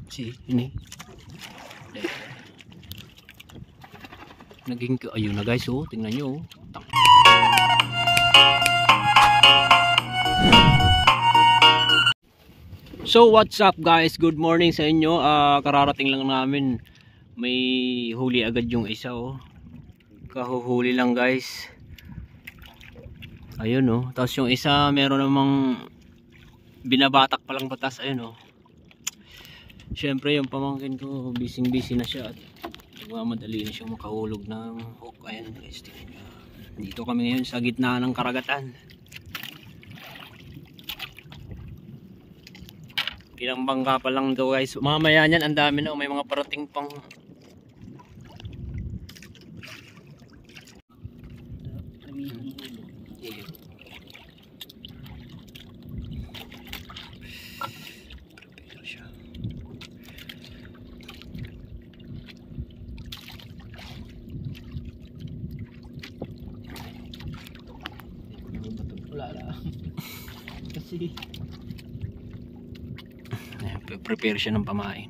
Si, ini. Naging ayun na guys, oh, tingnan nyo. So what's up guys, good morning sa inyo. Kararating lang namin, may huli agad yung isa, oh. Kahuhuli lang guys. Ayun, oh. Tapos yung isa meron namang binabatak palang batas. Ayun, oh. Syempre yung pamangkin ko busy na siya at nagmamadali na siyang makahulog ng hook. Ayan guys, tingnan nyo. Dito kami ngayon sa gitna ng karagatan. Ilang bangka pa lang daw guys. Mamaya niyan ang dami na, may mga parating pang. Wala lang. Kasi prepare siya ng pamain.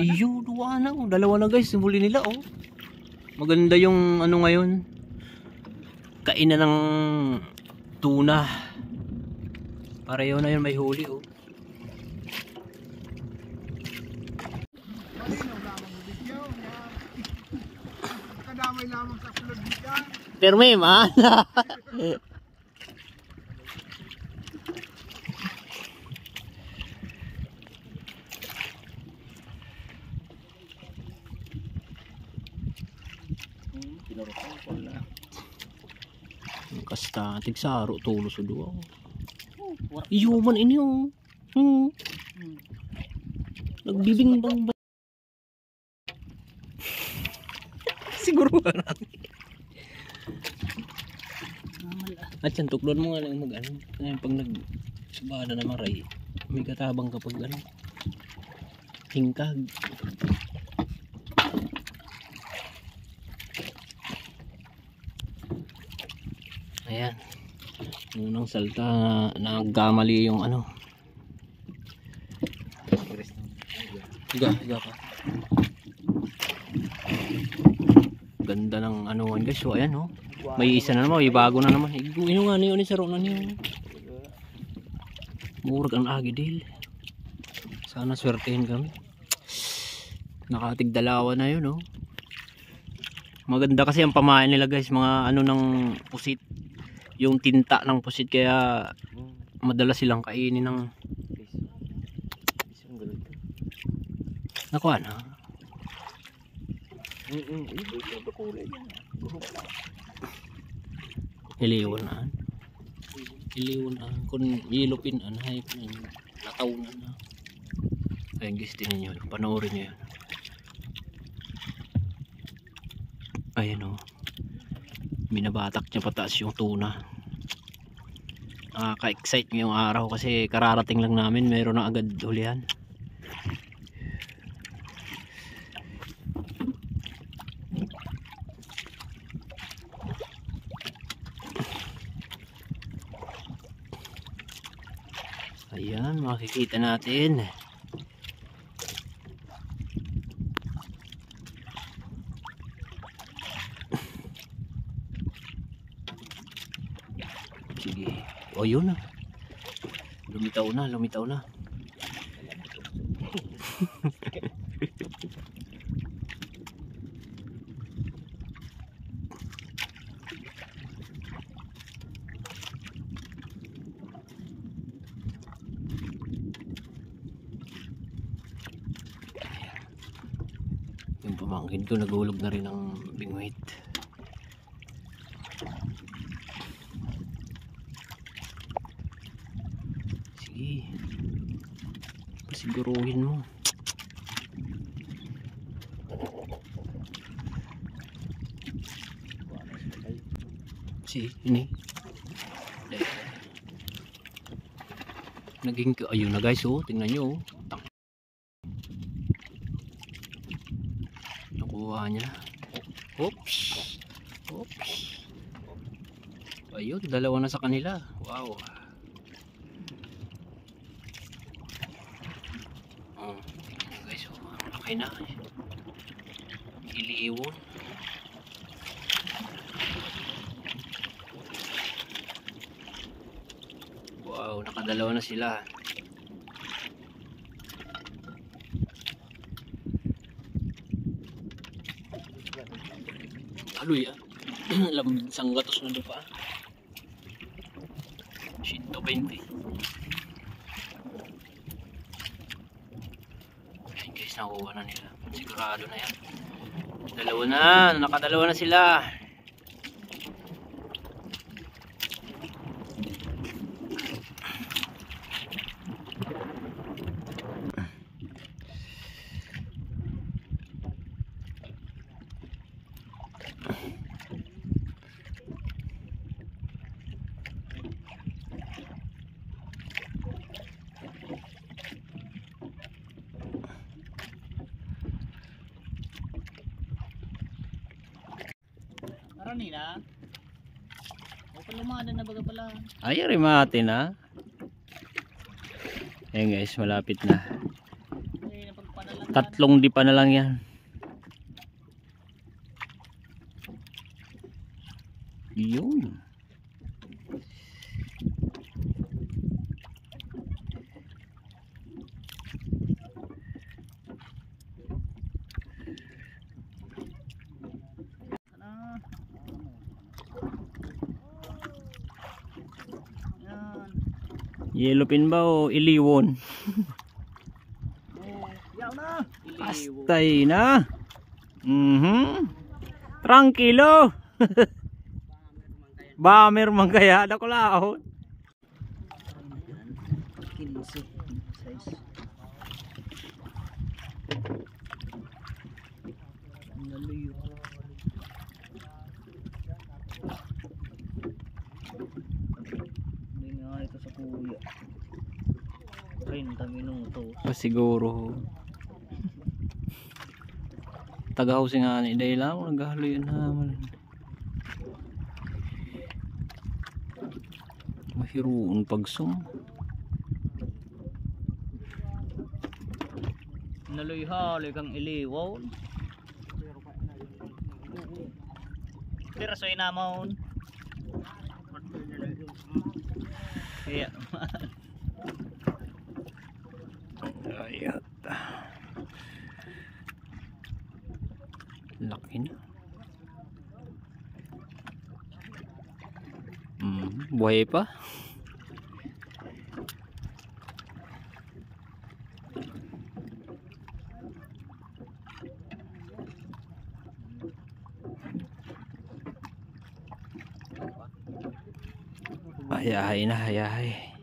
Iyo, duwa na, oh. Dalawa na guys, huli nila, oh. Maganda yung ano ngayon, kainan ng tuna. Pareho na yun, may huli, oh. Kadamay lamang sa kulod dyan. Pero may mana. Kasta tigsaro tulo sa duwa. Iuman ini, oh. Nagbibingbang ba? Siguro lang. At yan, tuklon mo nga lang mag-ano. Ngayon pag nagsubada na maray, may katabang kapag ano, hingkag. Ayan. Unang salta, nagkamali yung ano. Higa pa. Ganda ng ano guys. So ayan, oh. May isa na naman, may bago na naman. Ino nga niyo ni saro na niyo. Murag ang agidil. Sana swertehin kami. Nakatig dalawa na yun, oh. Maganda kasi ang pamain nila guys, mga ano ng pusit. Yung tinta ng pusit, kaya madalas silang kainin ng nakuha na. Iliwan na kung ilupin an hype na lataw na. Ayun guys, tingnan nyo, panoorin nyo yan. Ayan, oh, binabatak niya pataas yung tuna. Nakaka-excite ngayong araw kasi kararating lang namin, meron na agad hulihan. Ayan, makikita natin. Sige. O yun na. Lumitaw na. Yung pamangkin ko nagulog na rin ng bingwit. Sige, pasiguruhin mo. Si, ini. Naging ayun na guys, oh, tingnan nyo, oh. Nakuha niya. Oops. Oops. Ayun, dalawa na sa kanila. Wow. Oh, tingnan nyo guys, oh, ang laki na. Iliiwon. Wow, nakadalawa na sila. Aluy ah. Isang gatos na lupa. 120. Ayun guys, nakuha na nila. Sigurado na yan. Dalawa na, nakadalawa na sila. Karani na. O palumada na baga pala. Ay, rimate na. Ayan guys, malapit na. Ay, napagpanalan. 3 di pa na lang yan. Yun. Yan. Yellowfin ba o iliwon? Yaw na. Pastay na. Tranquilo. Bamer man kaya ako laot. 15 size. Ang lalayo. Hindi nga ito sa kuya. 30 minutos. Siguro. Tagahusin nga ni dahil lang naghalo yun naman. Mahiruon pagsum. Naloy-haloy kang iliwaw. Pero soy namon. Iya. Ayat. Laki na. Buhay pa. Hayahay na, hayahay.